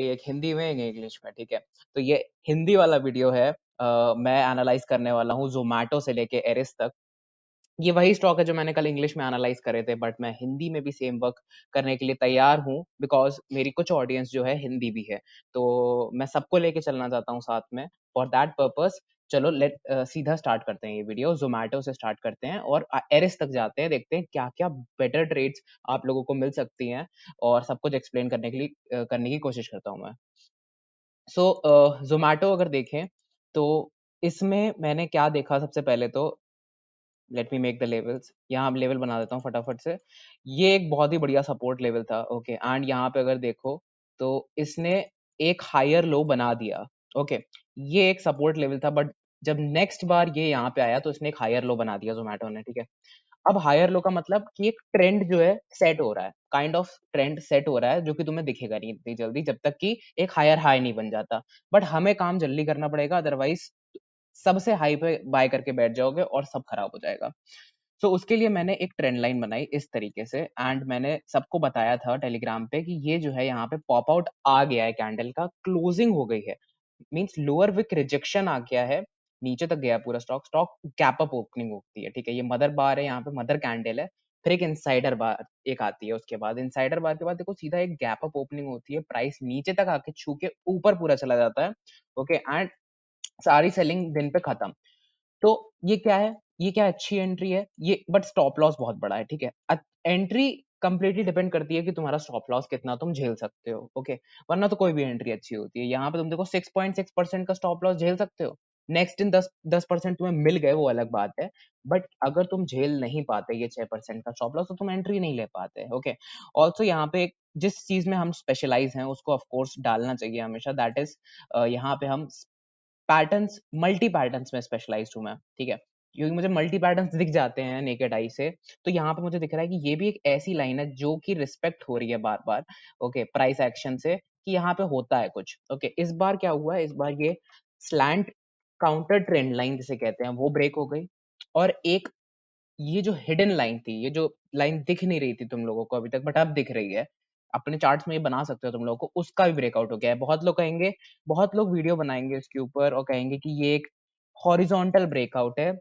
एक हिंदी में, एक इंग्लिश में, ठीक है? तो ये हिंदी वाला वीडियो है। मैं एनालाइज़ करने वाला हूँ ज़ोमैटो से लेके एरिस तक। ये वही स्टॉक है जो मैंने कल इंग्लिश में एनालाइज़ करे थे, बट मैं हिंदी में भी सेम वर्क करने के लिए तैयार हूँ, बिकॉज़ मेरी कुछ ऑडियंस जो है हिंदी भी है। तो मैं सबको लेके चलना चाहता हूँ साथ में। फॉर दैट पर्पज़ चलो सीधा स्टार्ट करते हैं ये वीडियो। ज़ोमैटो से स्टार्ट करते हैं और एरिस तक जाते हैं, देखते हैं क्या-क्या बेटर ट्रेड्स आप लोगों को मिल सकती हैं, और सब कुछ एक्सप्लेन करने के लिए करने की कोशिश करता हूँ मैं। सो ज़ोमैटो अगर देखें, तो इसमें मैंने क्या देखा सबसे पहले तो, let me make the levels. यहाँ लेवल बना देता हूँ फटाफट से। ये एक बहुत ही बढ़िया सपोर्ट लेवल था, ओके। एंड यहाँ पे अगर देखो तो इसने एक हायर लो बना दिया, ओके। ये एक सपोर्ट लेवल था, बट जब नेक्स्ट बार ये यहाँ पे आया तो इसने एक हायर लो बना दिया ज़ोमैटो ने, ठीक है। अब हायर लो का मतलब कि एक ट्रेंड जो है सेट हो रहा है, काइंड ऑफ ट्रेंड सेट हो रहा है, जो कि तुम्हें दिखेगा नहीं इतनी जल्दी जब तक कि एक हायर हाई नहीं बन जाता। बट हमें काम जल्दी करना पड़ेगा, अदरवाइज सबसे हाई पे बाय करके बैठ जाओगे और सब खराब हो जाएगा। सो उसके लिए मैंने एक ट्रेंड लाइन बनाई इस तरीके से, एंड मैंने सबको बताया था टेलीग्राम पे कि ये जो है यहाँ पे पॉप आउट आ गया है, कैंडल का क्लोजिंग हो गई है, मींस लोअर विक रिजेक्शन आ गया है, नीचे तक गया पूरा stock. Stock gap up opening होती है, ठीक है। ये मदर बार है, यहाँ पे मदर कैंडल है, फिर एक इनसाइडर बार एक आती है, उसके बाद इनसाइडर बार के बाद देखो सीधा एक गैप अप ओपनिंग होती है, प्राइस नीचे तक आके छू के ऊपर पूरा चला जाता है, ओके। एंड सारी सेलिंग दिन पे खत्म। तो ये क्या है? ये क्या अच्छी एंट्री है ये, बट स्टॉप लॉस बहुत बड़ा है, ठीक है। एंट्री कंप्लीटली डिपेंड करती है कि तुम्हारा स्टॉप लॉस कितना तुम झेल सकते हो, ओके। वरना तो कोई भी एंट्री अच्छी होती है। यहाँ पे तुम देखो 6.6% का स्टॉप लॉस झेल सकते हो। नेक्स्ट इन 10% तुम्हें मिल गए, वो अलग बात है। बट अगर तुम झेल नहीं पाते ये 6% का स्टॉप लॉस, तो तुम एंट्री नहीं ले पाते, ओके। ऑल्सो यहाँ पे जिस चीज में हम स्पेशलाइज हैं उसको ऑफकोर्स डालना चाहिए हमेशा, दैट इज यहाँ पे हम पैटर्न्स, मल्टी पैटर्न्स में स्पेशलाइज्ड हूँ मैं, ठीक है। क्योंकि मुझे मल्टी पैटर्न्स दिख जाते हैं नेकेड आई से, तो यहाँ पे मुझे दिख रहा है कि ये भी एक ऐसी लाइन है जो कि रिस्पेक्ट हो रही है बार-बार, ओके, प्राइस एक्शन से, कि यहाँ पे होता है कुछ, ओके। इस बार क्या हुआ है, इस बार ये स्लैंट काउंटर ट्रेंड लाइन जिसे कहते हैं वो ब्रेक हो गई, और एक ये जो हिडन लाइन थी, ये जो लाइन दिख नहीं रही थी तुम लोगों को अभी तक, बट अब दिख रही है, अपने चार्ट्स में ये बना सकते हो तुम लोगों को, उसका भी ब्रेकआउट हो गया है। बहुत लोग कहेंगे, बहुत लोग वीडियो बनाएंगे इसके ऊपर और कहेंगे कि ये एक हॉरिजॉन्टल ब्रेकआउट है।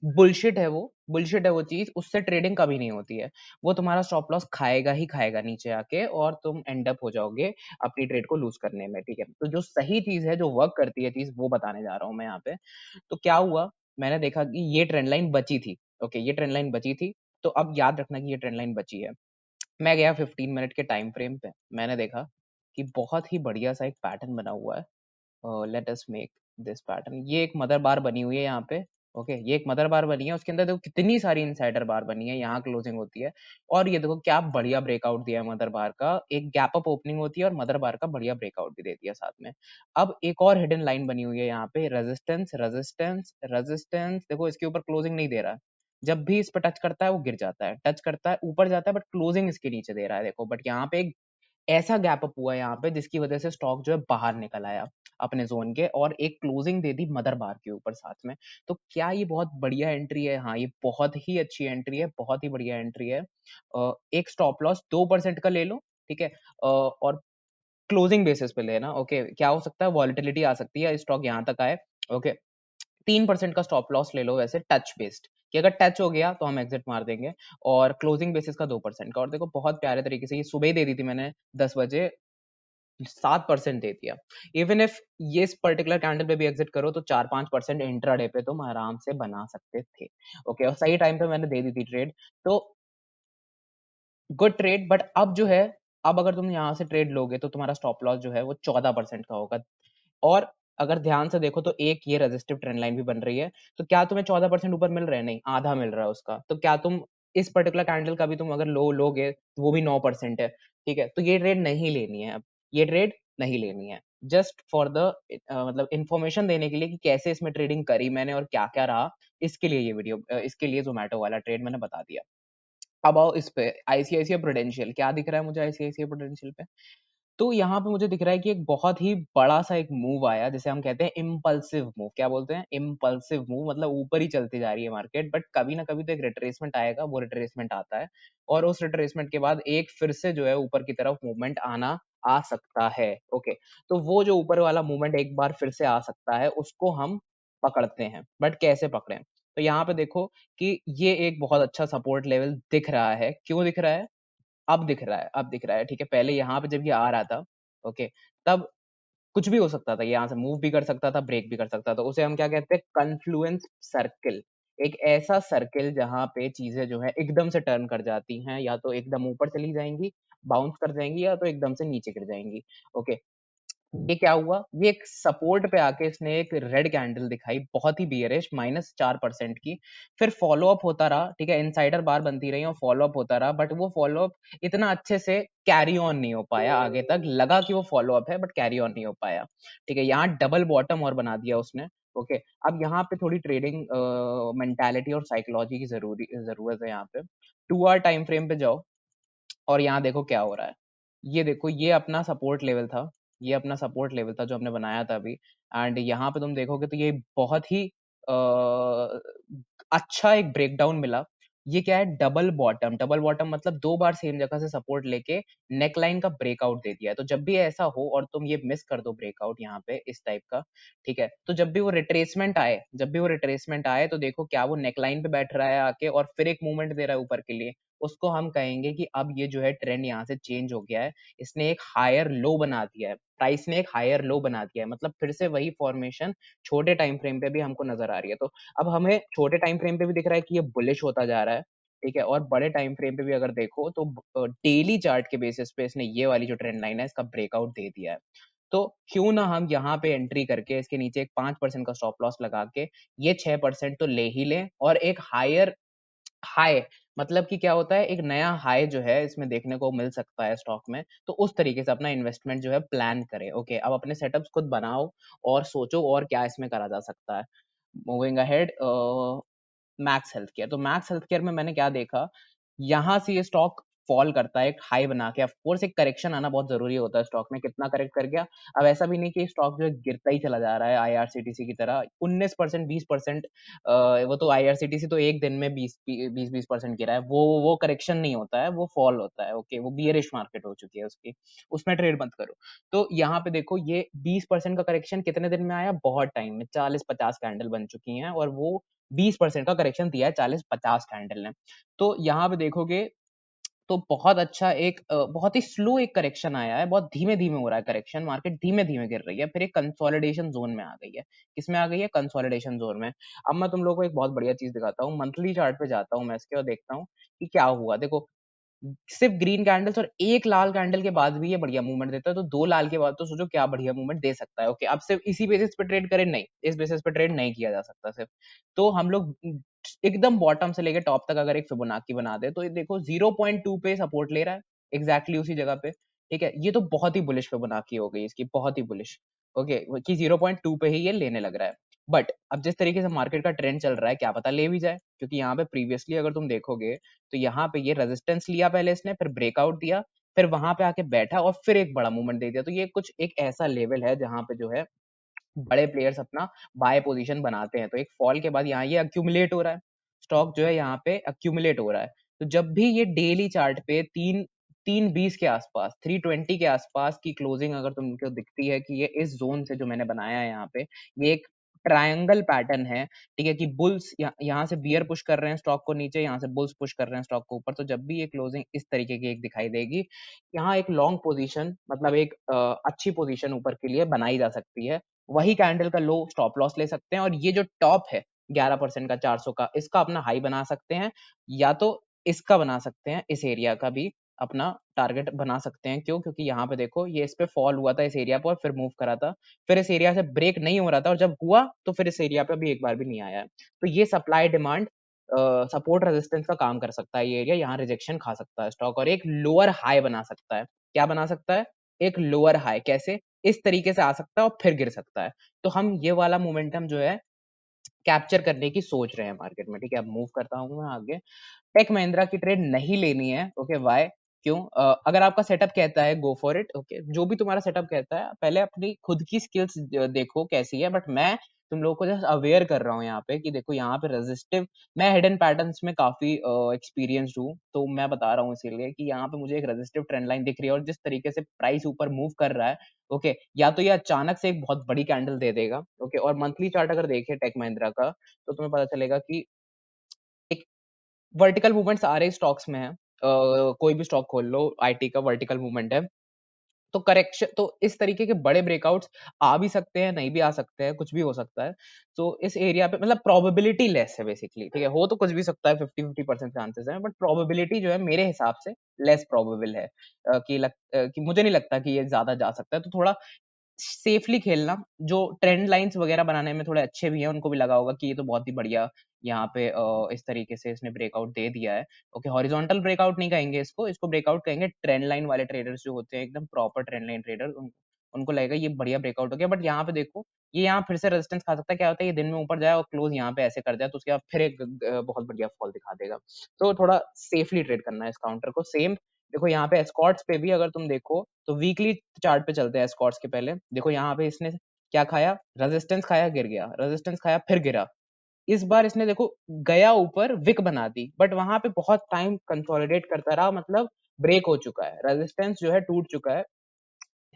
बुलशिट है वो, बुलशिट है वो चीज, उससे ट्रेडिंग कभी नहीं होती है। वो तुम्हारा स्टॉप लॉस खाएगा ही खाएगा नीचे आके, और तुम एंड अप हो जाओगे अपनी ट्रेड को लूज करने में, ठीक है। तो जो सही चीज है, जो वर्क करती है चीज, वो बताने जा रहा हूँ मैं यहाँ पे। तो क्या हुआ, मैंने देखा कि ये ट्रेंड लाइन बची थी, ओके, ये ट्रेंड लाइन बची थी। तो अब याद रखना कि ये ट्रेंड लाइन बची है। मैं गया 15 मिनट के टाइम फ्रेम पे, मैंने देखा कि बहुत ही बढ़िया सा एक पैटर्न बना हुआ है। Let us make this pattern. ये एक मदर बार बनी हुई है यहाँ पे, ओके। ये एक मदर बार बनी है, उसके अंदर देखो कितनी सारी इनसाइडर बार बनी है, यहाँ क्लोजिंग होती है, और ये देखो क्या बढ़िया ब्रेकआउट दिया है मदर बार का, एक गैप अप ओपनिंग होती है और मदर बार का बढ़िया ब्रेकआउट भी दे दिया साथ में। अब एक और हिडन लाइन बनी हुई है यहाँ पे, रेजिस्टेंस रेजिस्टेंस रेजिस्टेंस, देखो इसके ऊपर क्लोजिंग नहीं दे रहा है। जब भी इस पर टच करता है वो गिर जाता है, टच करता है ऊपर जाता है, बट क्लोजिंग इसके नीचे दे रहा है, देखो। बट यहाँ पे एक ऐसा गैप अप हुआ है यहाँ पे, जिसकी वजह से स्टॉक जो है बाहर निकल आया अपने जोन के, और एक क्लोजिंग दे दी मदर बार के ऊपर साथ में। तो क्या ये बहुत बढ़िया एंट्री है? हाँ, ये बहुत ही अच्छी एंट्री है, बहुत ही बढ़िया एंट्री है। एक स्टॉप लॉस 2% का ले लो, ठीक है। और क्लोजिंग बेसिस पे लेना, ओके। क्या हो सकता है, वॉलिटिलिटी आ सकती है, स्टॉक यहाँ तक आए, ओके। 3% का स्टॉप लॉस ले लो वैसे टच बेस्ड, कि अगर टच हो गया तो हम एग्जिट मार देंगे, और क्लोजिंग बेसिस का 2% का। और देखो बहुत प्यारे तरीके से ये सुबह ही दे दी थी मैंने 10 बजे, 7% दे दिया। इवन इफ ये इस पर्टिकुलर कैंडल पे भी एग्जिट करो तो 4-5% इंट्राडे पे तुम आराम से बना सकते थे, ओके। और सही टाइम पे मैंने दे दी थी ट्रेड, तो गुड ट्रेड। बट अब जो है, अब अगर तुम यहाँ से ट्रेड लोगे तो तुम्हारा स्टॉप लॉस जो है वो 14% का होगा। और अगर ध्यान से देखो तो एक ये रेजिस्टिव ट्रेंड लाइन भी बन रही है, तो क्या तुम्हें 14% ऊपर मिल रहा है? नहीं, आधा मिल रहा है उसका। तो क्या तुम इस पर्टिकुलर कैंडल का भी तुम अगर लो लोगे तो वो भी 9% है, ठीक है। तो ये ट्रेड नहीं लेनी है अब, ये ट्रेड नहीं लेनी है। जस्ट फॉर द मतलब इंफॉर्मेशन देने के लिए कि कैसे इसमें ट्रेडिंग करी मैंने और क्या क्या रहा, इसके लिए ये वीडियो, इसके लिए जोमेटो वाला ट्रेड मैंने बता दिया। अब आओ इस पे, आईसीआईसीआई प्रूडेंशियल, क्या दिख रहा है मुझे आईसीआईसीआई प्रूडेंशियल पे? तो यहाँ पे मुझे दिख रहा है कि एक बहुत ही बड़ा सा एक मूव आया, जिसे हम कहते हैं इम्पल्सिव मूव। क्या बोलते हैं? इम्पल्सिव मूव, मतलब ऊपर ही चलती जा रही है मार्केट, बट कभी ना कभी तो एक रिट्रेसमेंट आएगा, वो रिट्रेसमेंट आता है, और उस रिट्रेसमेंट के बाद एक फिर से जो है ऊपर की तरफ मूवमेंट आना आ सकता है। ओके, तो वो जो ऊपर वाला मूवमेंट एक बार फिर से आ सकता है, उसको हम पकड़ते हैं। बट कैसे पकड़ें? तो यहाँ पे देखो कि ये एक बहुत अच्छा सपोर्ट लेवल दिख रहा है। क्यों दिख रहा है? अब दिख रहा है, अब दिख रहा है, ठीक है। पहले यहाँ पे जब ये आ रहा था, ओके, तब कुछ भी हो सकता था, ये यहाँ से मूव भी कर सकता था, ब्रेक भी कर सकता था। उसे हम क्या कहते हैं? Confluence circle. एक ऐसा सर्किल जहाँ पे चीजें जो है एकदम से टर्न कर जाती हैं, या तो एकदम ऊपर चली जाएंगी, बाउंस कर जाएंगी, या तो एकदम से नीचे गिर जाएंगी। ओके, ये क्या हुआ? ये एक सपोर्ट पे आके इसने एक रेड कैंडल दिखाई, बहुत ही बियरिश, -4% की। फिर फॉलो अप होता रहा, ठीक है, इनसाइडर बार बनती रही और फॉलो अप होता रहा, बट वो फॉलो अप इतना अच्छे से कैरी ऑन नहीं हो पाया आगे तक। लगा कि वो फॉलो अप है, बट कैरी ऑन नहीं हो पाया, ठीक है। यहाँ डबल बॉटम और बना दिया उसने। ओके, अब यहाँ पे थोड़ी ट्रेडिंग मेंटालिटी और साइकोलॉजी की जरूरत है। यहाँ पे 2 आवर टाइम फ्रेम पे जाओ और यहाँ देखो क्या हो रहा है। ये देखो, ये अपना सपोर्ट लेवल था, ये अपना सपोर्ट लेवल था जो हमने बनाया था अभी। एंड यहाँ पे तुम देखोगे तो ये बहुत ही अच्छा एक ब्रेकडाउन मिला। ये क्या है? Double bottom. डबल बॉटम मतलब 2 बार सेम जगह से सपोर्ट लेके नेकलाइन का ब्रेकआउट दे दिया है। तो जब भी ऐसा हो और तुम ये मिस कर दो ब्रेकआउट यहाँ पे इस टाइप का, ठीक है, तो जब भी वो रिट्रेसमेंट आए, जब भी वो रिट्रेसमेंट आए, तो देखो क्या वो नेकलाइन पे बैठ रहा है आके और फिर एक मूवमेंट दे रहा है ऊपर के लिए। उसको हम कहेंगे कि अब ये जो है ट्रेंड यहाँ से चेंज हो गया है। इसने एक हायर लो बना दिया है, प्राइस ने एक हायर लो बना दिया है, मतलब फिर से वही फॉर्मेशन छोटे टाइम फ्रेम पे भी हमको नजर आ रही है। तो अब हमें छोटे टाइम फ्रेम पे भी दिख रहा है कि ये बुलिश होता जा रहा है, ठीक है। और बड़े टाइम फ्रेम पे भी अगर देखो तो डेली चार्ट के बेसिस पे इसने ये वाली जो ट्रेंड लाइन है इसका ब्रेकआउट दे दिया है। तो क्यों ना हम यहाँ पे एंट्री करके इसके नीचे एक 5% का स्टॉप लॉस लगा के ये 6% तो ले ही लें, और एक हायर हाई, मतलब कि क्या होता है, एक नया हाई जो है इसमें देखने को मिल सकता है स्टॉक में। तो उस तरीके से अपना इन्वेस्टमेंट जो है प्लान करें। ओके, अब अपने सेटअप्स खुद बनाओ और सोचो और क्या इसमें करा जा सकता है। Moving ahead, max health care. तो मैक्स हेल्थ केयर में मैंने क्या देखा, यहाँ से ये स्टॉक फॉल करता है एक हाई बना के। ऑफ कोर्स एक करेक्शन आना बहुत जरूरी होता है स्टॉक में, कितना करेक्ट कर गया। अब ऐसा भी नहीं कि स्टॉक जो है गिरता ही चला जा रहा है आईआरसीटीसी की तरह 19%, 20%। वो तो आईआरसीटीसी तो एक दिन में 20% गिरा है, वो करेक्शन नहीं होता है, वो फॉल होता है। ओके, वो बियरिश मार्केट हो चुकी है उसकी, उसमें ट्रेड मत करो। तो यहाँ पे देखो ये 20% का करेक्शन कितने दिन में आया? बहुत टाइम में, 40-50 कैंडल बन चुकी हैं और वो 20% का करेक्शन दिया है 40-50 कैंडल ने। तो यहाँ पे देखोगे तो बहुत अच्छा एक बहुत ही स्लो एक करेक्शन आया है, बहुत धीमे धीमे हो रहा है करेक्शन, मार्केट धीमे धीमे गिर रही है, फिर एक कंसोलिडेशन जोन में आ गई है। किसमें आ गई है? कंसोलिडेशन जोन में। अब मैं तुम लोगों को एक बहुत बढ़िया चीज दिखाता हूँ, मंथली चार्ट पे जाता हूँ मैं इसके और देखता हूँ कि क्या हुआ। देखो, सिर्फ ग्रीन कैंडल्स और एक लाल कैंडल के बाद भी ये बढ़िया मूवमेंट देता है, तो 2 लाल के बाद तो सोचो क्या बढ़िया मूवमेंट दे सकता है। ओके, अब सिर्फ इसी बेसिस पे ट्रेड करें? नहीं, इस बेसिस पे ट्रेड नहीं किया जा सकता सिर्फ। तो हम लोग एकदम बॉटम से लेके टॉप तक अगर एक फिबोनाची बना दे तो ये देखो 0.2 पे सपोर्ट ले रहा है, एग्जैक्टली उसी जगह पे, ठीक है। ये तो बहुत ही बुलिश फिबोनाची हो गई इसकी, बहुत ही बुलिश। ओके, कि 0.2 पे ही ये लेने लग रहा है। बट अब जिस तरीके से मार्केट का ट्रेंड चल रहा है, क्या पता ले भी जाए, क्योंकि यहाँ पे प्रीवियसली अगर तुम देखोगे तो यहाँ पे ये रेजिस्टेंस लिया पहले इसने, फिर ब्रेकआउट दिया, फिर वहां पे आके बैठा और फिर एक बड़ा मूवमेंट दे दिया। तो ये कुछ एक ऐसा लेवल है जहां पे जो है बड़े प्लेयर्स अपना बाय पोजीशन बनाते हैं। तो एक फॉल के बाद यहाँ ये अक्यूमुलेट हो रहा है, स्टॉक जो है यहाँ पे अक्यूमुलेट हो रहा है। तो जब भी ये डेली चार्ट पे 320 के आसपास, 320 के आसपास की क्लोजिंग अगर तुमको दिखती है कि ये इस जोन से जो मैंने बनाया है यहाँ पे, ये एक ट्रायंगल पैटर्न है, ठीक है, कि बुल्स यहाँ से बियर पुश कर रहे हैं स्टॉक को नीचे, यहाँ से बुल्स पुश कर रहे हैं स्टॉक को ऊपर। तो जब भी ये क्लोजिंग इस तरीके की एक दिखाई देगी, यहाँ एक लॉन्ग पोजीशन, मतलब एक अच्छी पोजीशन ऊपर के लिए बनाई जा सकती है। वही कैंडल का लो स्टॉप लॉस ले सकते हैं, और ये जो टॉप है 11% का 400 का, इसका अपना हाई बना सकते हैं, या तो इसका बना सकते हैं, इस एरिया का भी अपना टारगेट बना सकते हैं। क्यों? क्योंकि यहाँ पे देखो ये इस पे फॉल हुआ था इस एरिया पर, फिर मूव करा था, फिर इस एरिया से ब्रेक नहीं हो रहा था, और जब हुआ तो फिर इस एरिया पे भी एक बार भी नहीं आया है। तो ये सप्लाई डिमांड सपोर्ट रेजिस्टेंस का काम कर सकता है ये एरिया, यहाँ रिजेक्शन खा सकता है स्टॉक और एक लोअर हाई बना सकता है। क्या बना सकता है? एक लोअर हाई। कैसे? इस तरीके से आ सकता है और फिर गिर सकता है। तो हम ये वाला मोमेंटम जो है कैप्चर करने की सोच रहे हैं मार्केट में, ठीक है। अब मूव करता हूँ मैं आगे। टेक महिंद्रा की ट्रेड नहीं लेनी है। Okay, why? क्यों? अगर आपका सेटअप कहता है गो फॉर इट, ओके, जो भी तुम्हारा सेटअप कहता है, पहले अपनी खुद की स्किल्स देखो कैसी है। बट मैं तुम लोगों को जस्ट अवेयर कर रहा हूँ यहाँ पे कि देखो यहाँ पे रेजिस्टिव, मैं हिडन पैटर्न्स में काफी एक्सपीरियंस्ड हूँ, तो मैं बता रहा हूँ इसीलिए कि यहाँ पे मुझे एक रेजिस्टिव ट्रेंड लाइन दिख रही है, और जिस तरीके से प्राइस ऊपर मूव कर रहा है, ओके, या तो ये अचानक से एक बहुत बड़ी कैंडल दे देगा, ओके, और मंथली चार्ट अगर देखें टेक महिंद्रा का, तो तुम्हें पता चलेगा कि एक वर्टिकल मूवमेंट्स आ रहे स्टॉक्स में है, कोई भी स्टॉक खोल लो, आईटी का वर्टिकल मूवमेंट है, तो करेक्शन, तो इस तरीके के बड़े ब्रेकआउट्स आ भी सकते हैं, नहीं भी आ सकते हैं, कुछ भी हो सकता है। तो इस एरिया पे मतलब प्रोबेबिलिटी लेस है बेसिकली, ठीक है, हो तो कुछ भी सकता है, 50-50% चांसेस हैं, बट प्रोबेबिलिटी जो है मेरे हिसाब से लेस प्रोबेबल है, कि मुझे नहीं लगता कि ये ज्यादा जा सकता है, तो थोड़ा सेफली खेलना। जो ट्रेंड लाइंस वगैरह बनाने में थोड़े अच्छे भी हैं, उनको भी लगा होगा कि ये तो बहुत ही बढ़िया यहाँ पे इस तरीके से इसने ब्रेकआउट दे दिया है। ओके, हॉरिजॉन्टल ब्रेकआउट नहीं कहेंगे इसको, इसको ब्रेकआउट कहेंगे। ट्रेंड लाइन वाले ट्रेडर्स जो होते हैं, एकदम प्रॉपर ट्रेंड लाइन ट्रेडर, उनको लगेगा ये बढ़िया ब्रेकआउट हो गया। बट यहाँ पे देखो, ये यहाँ फिर से रेजिस्टेंस खा सकता है। क्या होता है, ये दिन में ऊपर जाए और क्लोज यहाँ पे ऐसे कर जाए, तो उसके बाद फिर एक बहुत बढ़िया फॉल दिखा देगा। तो थोड़ा सेफली ट्रेड करना है इस काउंटर को। सेम देखो यहाँ पे एस्कॉर्ट्स पे भी अगर तुम देखो, तो वीकली चार्ट पे चलते हैं एस्कॉर्ट्स के पहले। देखो यहाँ पे इसने क्या खाया, रेजिस्टेंस खाया, गिर गया, रेजिस्टेंस खाया, फिर गिरा। इस बार इसने देखो गया ऊपर, विक बना दी, बट वहां पे बहुत टाइम कंसोलिडेट करता रहा, मतलब ब्रेक हो चुका है, रेजिस्टेंस जो है टूट चुका है।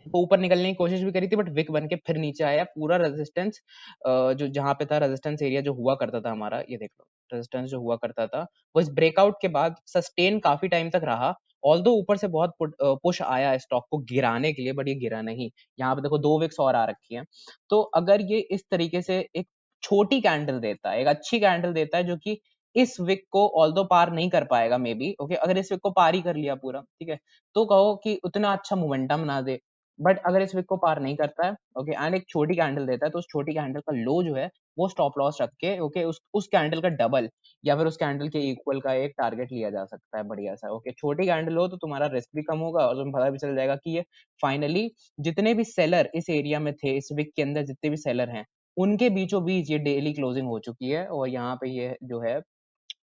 वो ऊपर निकलने की कोशिश भी करी थी, बट विक बन के फिर नीचे आया। पूरा रेजिस्टेंस जो जहां पे था, रेजिस्टेंस एरिया जो हुआ करता था हमारा, ये देख लो, रेजिस्टेंस जो हुआ करता था, वो इस ब्रेकआउट के बाद सस्टेन काफी टाइम तक रहा। ऑल्दो ऊपर से बहुत पुश आया स्टॉक को गिराने के लिए, बट ये गिरा नहीं। यहाँ पे देखो 2 विक्स और आ रखी है। तो अगर ये इस तरीके से एक छोटी कैंडल देता है, एक अच्छी कैंडल देता है, जो कि इस विक को ऑल्दो पार नहीं कर पाएगा मे बी, ओके, अगर इस विक को पार ही कर लिया पूरा, ठीक है, तो कहो कि उतना अच्छा मोमेंटम ना दे। बट अगर इस विक को पार नहीं करता है, ओके, एंड एक छोटी कैंडल देता है, तो उस छोटी कैंडल का लो जो है, वो स्टॉप लॉस रख के, ओके, उस कैंडल का डबल या फिर उस कैंडल के इक्वल का एक टारगेट लिया जा सकता है बढ़िया सा। ओके, छोटी कैंडल हो तो तुम्हारा रिस्क भी कम होगा, और तुम्हें पता भी चल जाएगा कि ये फाइनली जितने भी सेलर इस एरिया में थे, इस विक के अंदर जितने भी सेलर हैं, उनके बीचों बीच ये डेली क्लोजिंग हो चुकी है, और यहाँ पे ये जो है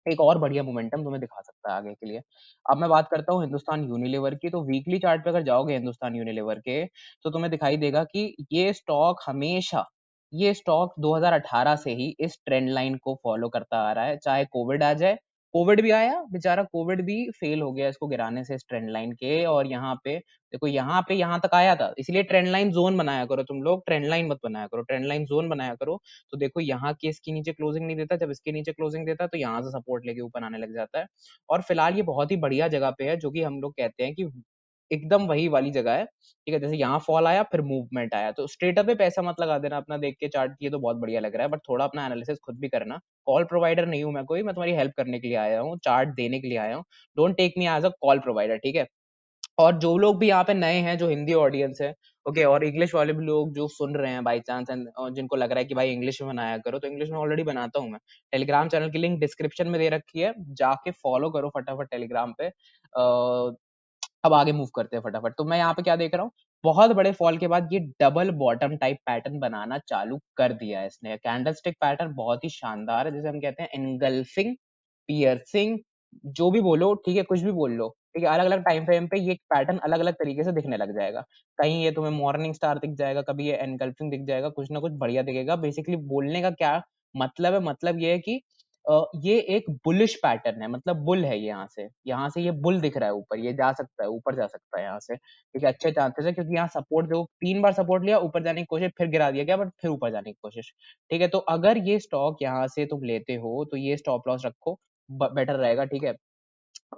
एक और बढ़िया मोमेंटम तुम्हें दिखा सकता है आगे के लिए। अब मैं बात करता हूँ हिंदुस्तान यूनिलीवर की। तो वीकली चार्ट पे अगर जाओगे हिंदुस्तान यूनिलीवर के, तो तुम्हें दिखाई देगा कि ये स्टॉक हमेशा, ये स्टॉक 2018 से ही इस ट्रेंड लाइन को फॉलो करता आ रहा है, चाहे कोविड आ जाए। कोविड भी आया बेचारा, कोविड भी फेल हो गया इसको गिराने से इस ट्रेंड लाइन के। और यहाँ पे देखो, यहाँ पे यहाँ तक आया था, इसलिए ट्रेंड लाइन जोन बनाया करो तुम लोग, ट्रेंड लाइन मत बनाया करो, ट्रेंड लाइन जोन बनाया करो। तो देखो यहाँ की इसके नीचे क्लोजिंग नहीं देता, जब इसके नीचे क्लोजिंग देता है तो यहाँ से सपोर्ट लेके ऊपर आने लग जाता है। और फिलहाल ये बहुत ही बढ़िया जगह पे है, जो कि हम लोग कहते हैं कि एकदम वही वाली जगह है, ठीक है। जैसे यहाँ फॉल आया, फिर मूवमेंट आया, तो स्ट्रेट अप पे पैसा मत लगा देना अपना देख के चार्ट की, ये तो बहुत बढ़िया लग रहा है, बट थोड़ा अपना एनालिसिस खुद भी करना। कॉल प्रोवाइडर नहीं हूं मैं कोई, मैं तुम्हारी हेल्प करने के लिए आया हूँ, चार्ट देने के लिए आया हूँ। Don't take me as a call provider, ठीक है। और जो लोग भी यहाँ पे नए हैं, जो हिंदी ऑडियंस है, ओके, और इंग्लिश वाले भी लोग जो सुन रहे हैं बाई चांस, एंड जिनको लग रहा है कि भाई इंग्लिश में बनाया करो, तो इंग्लिश में ऑलरेडी बनाता हूँ मैं। टेलीग्राम चैनल की लिंक डिस्क्रिप्शन में दे रखी है, जाके फॉलो करो फटाफट टेलीग्राम पे। अब आगे मूव करते हैं फटाफट। तो मैं यहाँ पे क्या देख रहा हूँ, बहुत बड़े फॉल के बाद ये डबल बॉटम टाइप पैटर्न बनाना चालू कर दिया है इसने। कैंडलस्टिक पैटर्न बहुत ही शानदार है, जैसे हम कहते हैं एनगल्फिंग, पियर्सिंग, जो भी बोलो, ठीक है, कुछ भी बोल लो, ठीक है। अलग अलग टाइम फ्रेम पे ये पैटर्न अलग अलग तरीके से दिखने लग जाएगा। कहीं ये तुम्हें मॉर्निंग स्टार दिख जाएगा, कभी ये एनगल्फिंग दिख जाएगा, कुछ ना कुछ बढ़िया दिखेगा। बेसिकली बोलने का क्या मतलब है, मतलब ये है कि ये एक बुलिश पैटर्न है, मतलब बुल है ये। यहाँ से ये बुल दिख रहा है ऊपर, ये जा सकता है, ऊपर जा सकता है यहाँ से, ठीक है। अच्छे चांसेस है, क्योंकि यहाँ सपोर्ट जो 3 बार सपोर्ट लिया, ऊपर जाने की कोशिश, फिर गिरा दिया गया, बट फिर ऊपर जाने की कोशिश, ठीक है। तो अगर ये स्टॉक यहाँ से तुम लेते हो, तो ये स्टॉप लॉस रखो, बेटर रहेगा, ठीक है।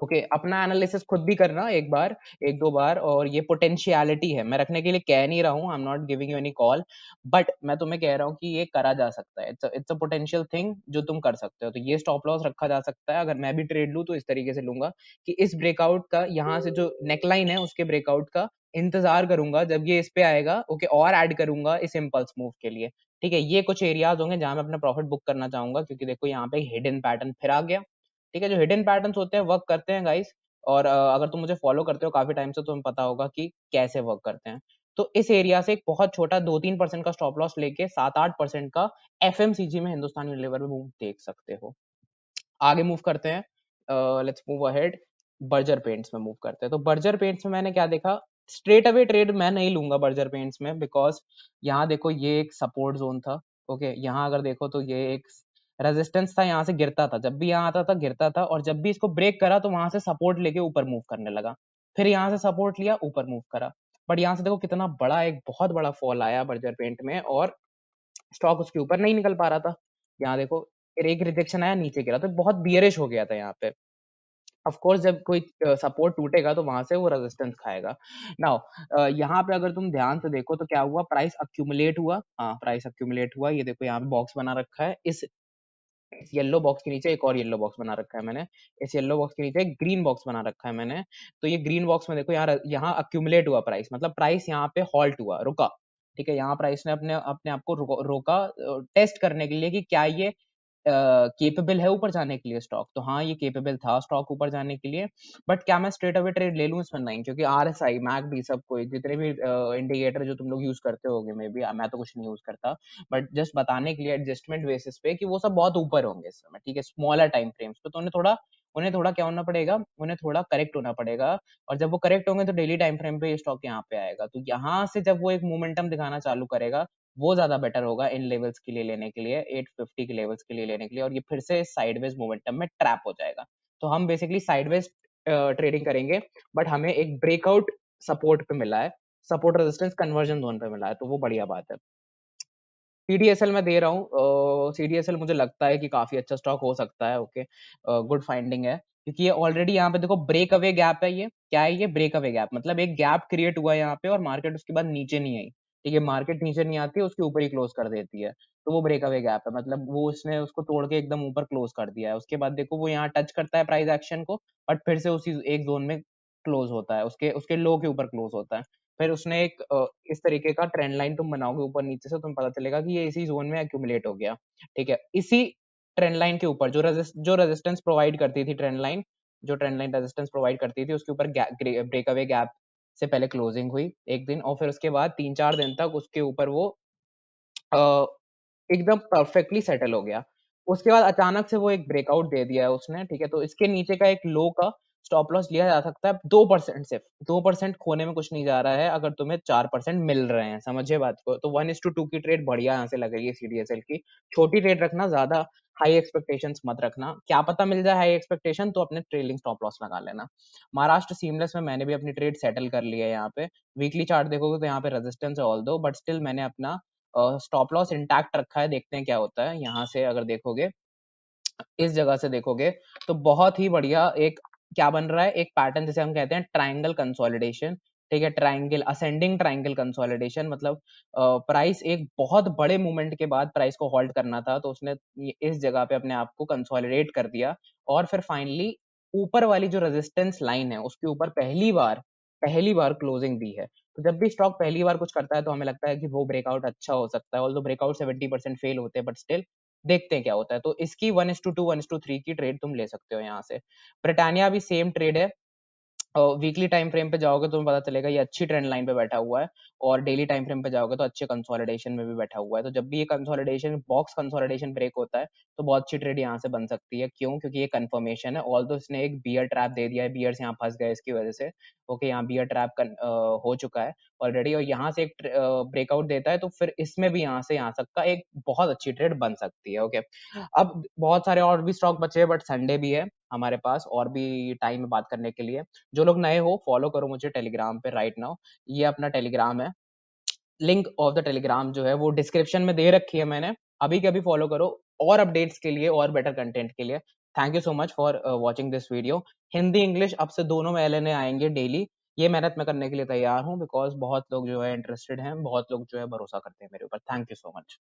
ओके, अपना एनालिसिस खुद भी करना एक बार, एक दो बार। और ये पोटेंशियलिटी है, मैं रखने के लिए कह नहीं रहा हूँ, I am not giving you any call, but मैं तुम्हें कह रहा हूँ कि ये करा जा सकता है। इट्स अ पोटेंशियल थिंग जो तुम कर सकते हो। तो ये स्टॉप लॉस रखा जा सकता है। अगर मैं भी ट्रेड लूँ तो इस तरीके से लूंगा कि इस ब्रेकआउट का, यहाँ से जो नेकलाइन है उसके ब्रेकआउट का इंतजार करूंगा, जब ये इस पे आएगा, ओके, और ऐड करूंगा इस इम्पल्स मूव के लिए, ठीक है। ये कुछ एरियाज होंगे जहां मैं अपना प्रॉफिट बुक करना चाहूंगा, क्योंकि देखो यहाँ पे हिडन पैटर्न फिर आ गया, ठीक है। जो हिडन पैटर्न्स होते हैं वर्क करते हैं गाइस। और अगर तुम मुझे फॉलो करते हो काफी टाइम से, तो तुम्हें पता होगा कि कैसे वर्क करते हैं। तो इस एरिया से एक बहुत छोटा 2-3% का स्टॉप लॉस लेके 7-8% का एफएमसीजी में हिंदुस्तान यूनिलीवर में मूव देख सकते हो। आगे मूव करते हैं, let's move ahead. Berger paints में मूव करते हैं। तो बर्जर पेंट्स में मैंने क्या देखा, स्ट्रेट अवे ट्रेड मैं नहीं लूंगा बर्जर पेंट्स में, बिकॉज यहाँ देखो ये एक सपोर्ट जोन था, ओके, यहाँ अगर देखो तो ये एक रेजिस्टेंस था, यहाँ से गिरता था, जब भी यहाँ आता था गिरता था, और जब भी इसको ब्रेक करा तो वहां से सपोर्ट लेके ऊपर मूव करने लगा, फिर यहाँ से सपोर्ट लिया, ऊपर मूव करा। बट यहाँ से देखो कितना बड़ा, एक बहुत बड़ा फॉल आया बर्जर पेंट में, और स्टॉक उसके ऊपर नहीं निकल पा रहा था। यहाँ देखो फिर एक रिजेक्शन आया, नीचे गिरा, तो बहुत बियरिश हो गया था यहाँ पे। ऑफ कोर्स जब कोई सपोर्ट टूटेगा तो वहां से वो रेजिस्टेंस खाएगा। नाउ यहाँ पे अगर तुम ध्यान से देखो तो क्या हुआ, प्राइस अक्यूमुलेट हुआ। हाँ, प्राइस अक्यूमुलेट हुआ, ये देखो यहाँ पे बॉक्स बना रखा है, इस येलो बॉक्स के नीचे एक और येलो बॉक्स बना रखा है मैंने, इस येलो बॉक्स के नीचे एक ग्रीन बॉक्स बना रखा है मैंने। तो ये ग्रीन बॉक्स में देखो यहाँ यहाँ अक्यूमुलेट हुआ प्राइस, मतलब प्राइस यहाँ पे हॉल्ट हुआ, रुका। ठीक है, यहाँ प्राइस ने अपने अपने आप को रोका, टेस्ट करने के लिए कि क्या ये केपेबल है ऊपर जाने के लिए स्टॉक। तो हाँ, ये केपेबल था स्टॉक ऊपर जाने के लिए। बट क्या मैं स्ट्रेट अवे ट्रेड ले लूं इसमें? नहीं, क्योंकि आरएसआई, मैकडी, सब कोई जितने भी इंडिकेटर जो तुम लोग यूज करते होगे, मे बी, मैं तो कुछ नहीं यूज करता, बट जस्ट बताने के लिए एडजस्टमेंट बेसिस पे कि वो सब बहुत ऊपर होंगे इस समय। ठीक है, स्मॉलर टाइम फ्रेम्स पे तो उन्हें थोड़ा क्या होना पड़ेगा, उन्हें थोड़ा करेक्ट होना पड़ेगा। और जब वो करेक्ट होंगे तो डेली टाइम फ्रेम पे ये स्टॉक यहाँ पे आएगा। तो यहाँ से जब वो एक मोमेंटम दिखाना चालू करेगा, वो ज्यादा बेटर होगा इन लेवल्स के लिए लेने के लिए, 850 के लेवल्स के लिए लेने के लिए, और ये फिर से साइडवेज मोमेंटम में ट्रैप हो जाएगा। तो हम बेसिकली साइडवेज ट्रेडिंग करेंगे, बट हमें एक ब्रेकआउट सपोर्ट पे मिला है, सपोर्ट रेजिस्टेंस कन्वर्जन जोन पे मिला है, तो वो बढ़िया बात है। सीडीएसएल मैं दे रहा हूँ, सीडीएसएल मुझे लगता है कि काफी अच्छा स्टॉक हो सकता है। ओके, गुड फाइंडिंग है, क्योंकि ये ऑलरेडी यहाँ पे देखो ब्रेक अवे गैप है। ये क्या है? ये ब्रेक अवे गैप, मतलब एक गैप क्रिएट हुआ है यहाँ पे, और मार्केट उसके बाद नीचे नहीं आई। ठीक है, मार्केट नीचे नहीं आती है, उसके ऊपर ही क्लोज कर देती है, तो वो ब्रेक अवे गैप है, मतलब वो उसने उसको तोड़ के एकदम ऊपर क्लोज कर दिया है। उसके बाद देखो वो यहाँ टच करता है प्राइस एक्शन को, बट फिर से उसी एक जोन में क्लोज होता है, उसके उसके लो के ऊपर क्लोज होता है। फिर उसने एक इस तरीके का ट्रेंड लाइन तुम बनाओगे ऊपर नीचे से, तुम्हें पता चलेगा कि ये इसी जोन में एक्यूमुलेट हो गया। ठीक है, इसी ट्रेंड लाइन के ऊपर जो रेजिस्टेंस प्रोवाइड करती थी, ट्रेंड लाइन, जो ट्रेंड लाइन रेजिस्टेंस प्रोवाइड करती थी, उसके ऊपर ब्रेक अवे गैप से पहले क्लोजिंग हुई एक दिन, और फिर उसके बाद 3-4 दिन तक उसके ऊपर वो अ, एकदम परफेक्टली सेटल हो गया। उसके बाद अचानक से वो एक ब्रेकआउट दे दिया है उसने। ठीक है, तो इसके नीचे का एक लो का स्टॉप लॉस लिया जा सकता है 2%, सिर्फ 2%। खोने में कुछ नहीं जा रहा है अगर तुम्हें 4% मिल रहे हैं, समझिए बात को। तो 1:2 की ट्रेड बढ़िया यहाँ से लग रही है सीडीएसएल की। छोटी ट्रेड रखना, ज्यादा हाई एक्सपेक्टेशंस मत रखना, क्या पता मिल जाए हाई एक्सपेक्टेशन, तो अपने ट्रेलिंग स्टॉप लॉस लगा लेना। महाराष्ट्र सीमलेस में मैंने भी अपनी ट्रेड सेटल कर ली है यहाँ पे। वीकली चार्ट देखोगे तो यहाँ पे रेजिस्टेंस है ऑल दो, बट स्टिल मैंने अपना स्टॉप लॉस इंटैक्ट रखा है। देखते हैं क्या होता है यहाँ से। अगर देखोगे, इस जगह से देखोगे, तो बहुत ही बढ़िया एक क्या बन रहा है, एक पैटर्न जिसे हम कहते हैं ट्राइंगल कंसोलिडेशन। ठीक है, ट्राइंगल, असेंडिंग ट्राइंगल कंसोलिडेशन, मतलब प्राइस एक बहुत बड़े मूवमेंट के बाद प्राइस को होल्ड करना था, तो उसने इस जगह पे अपने आप को कंसोलिडेट कर दिया, और फिर फाइनली ऊपर वाली जो रेजिस्टेंस लाइन है उसके ऊपर पहली बार क्लोजिंग दी है। तो जब भी स्टॉक पहली बार कुछ करता है तो हमें लगता है कि वो ब्रेकआउट अच्छा हो सकता है, ऑल्दो ब्रेकआउट 70% फेल होते हैं, बट स्टिल देखते हैं क्या होता है। तो इसकी 1:2 1:3 की ट्रेड तुम ले सकते हो यहाँ से। ब्रिटानिया भी सेम ट्रेड है। वीकली टाइम फ्रेम पे जाओगे तो तुम्हें पता चलेगा ये अच्छी ट्रेंड लाइन पे बैठा हुआ है, और डेली टाइम फ्रेम पे जाओगे तो अच्छे कंसोलिडेशन में भी बैठा हुआ है। तो जब भी ये कंसोलिडेशन, बॉक्स कंसोलिडेशन ब्रेक होता है, तो बहुत अच्छी ट्रेड यहाँ से बन सकती है। क्यों? क्योंकि ये कंफर्मेशन है, ऑल्दो इसने एक बियर ट्रैप दे दिया है, बियर्स यहाँ फंस गए इसकी वजह से। ओके, यहाँ बियर ट्रैप हो चुका है ऑलरेडी, और यहाँ से एक ब्रेकआउट देता है, तो फिर इसमें भी यहाँ से यहाँ तक का एक बहुत अच्छी ट्रेड बन सकती है। ओके, अब बहुत सारे और भी स्टॉक बचे हैं, बट संडे भी है हमारे पास, और भी टाइम है बात करने के लिए। जो लोग नए हो, फॉलो करो मुझे टेलीग्राम पे राइट नाउ। ये अपना टेलीग्राम है, लिंक ऑफ द टेलीग्राम जो है वो डिस्क्रिप्शन में दे रखी है मैंने, अभी के अभी फॉलो करो, और अपडेट्स के लिए और बेटर कंटेंट के लिए। Thank you so much for watching this video. Hindi English अब से दोनों में एलएनए आएंगे डेली। ये मेहनत मैं करने के लिए तैयार हूँ, बिकॉज बहुत लोग जो है इंटरेस्टेड हैं, बहुत लोग जो है भरोसा करते हैं मेरे ऊपर। Thank you so much.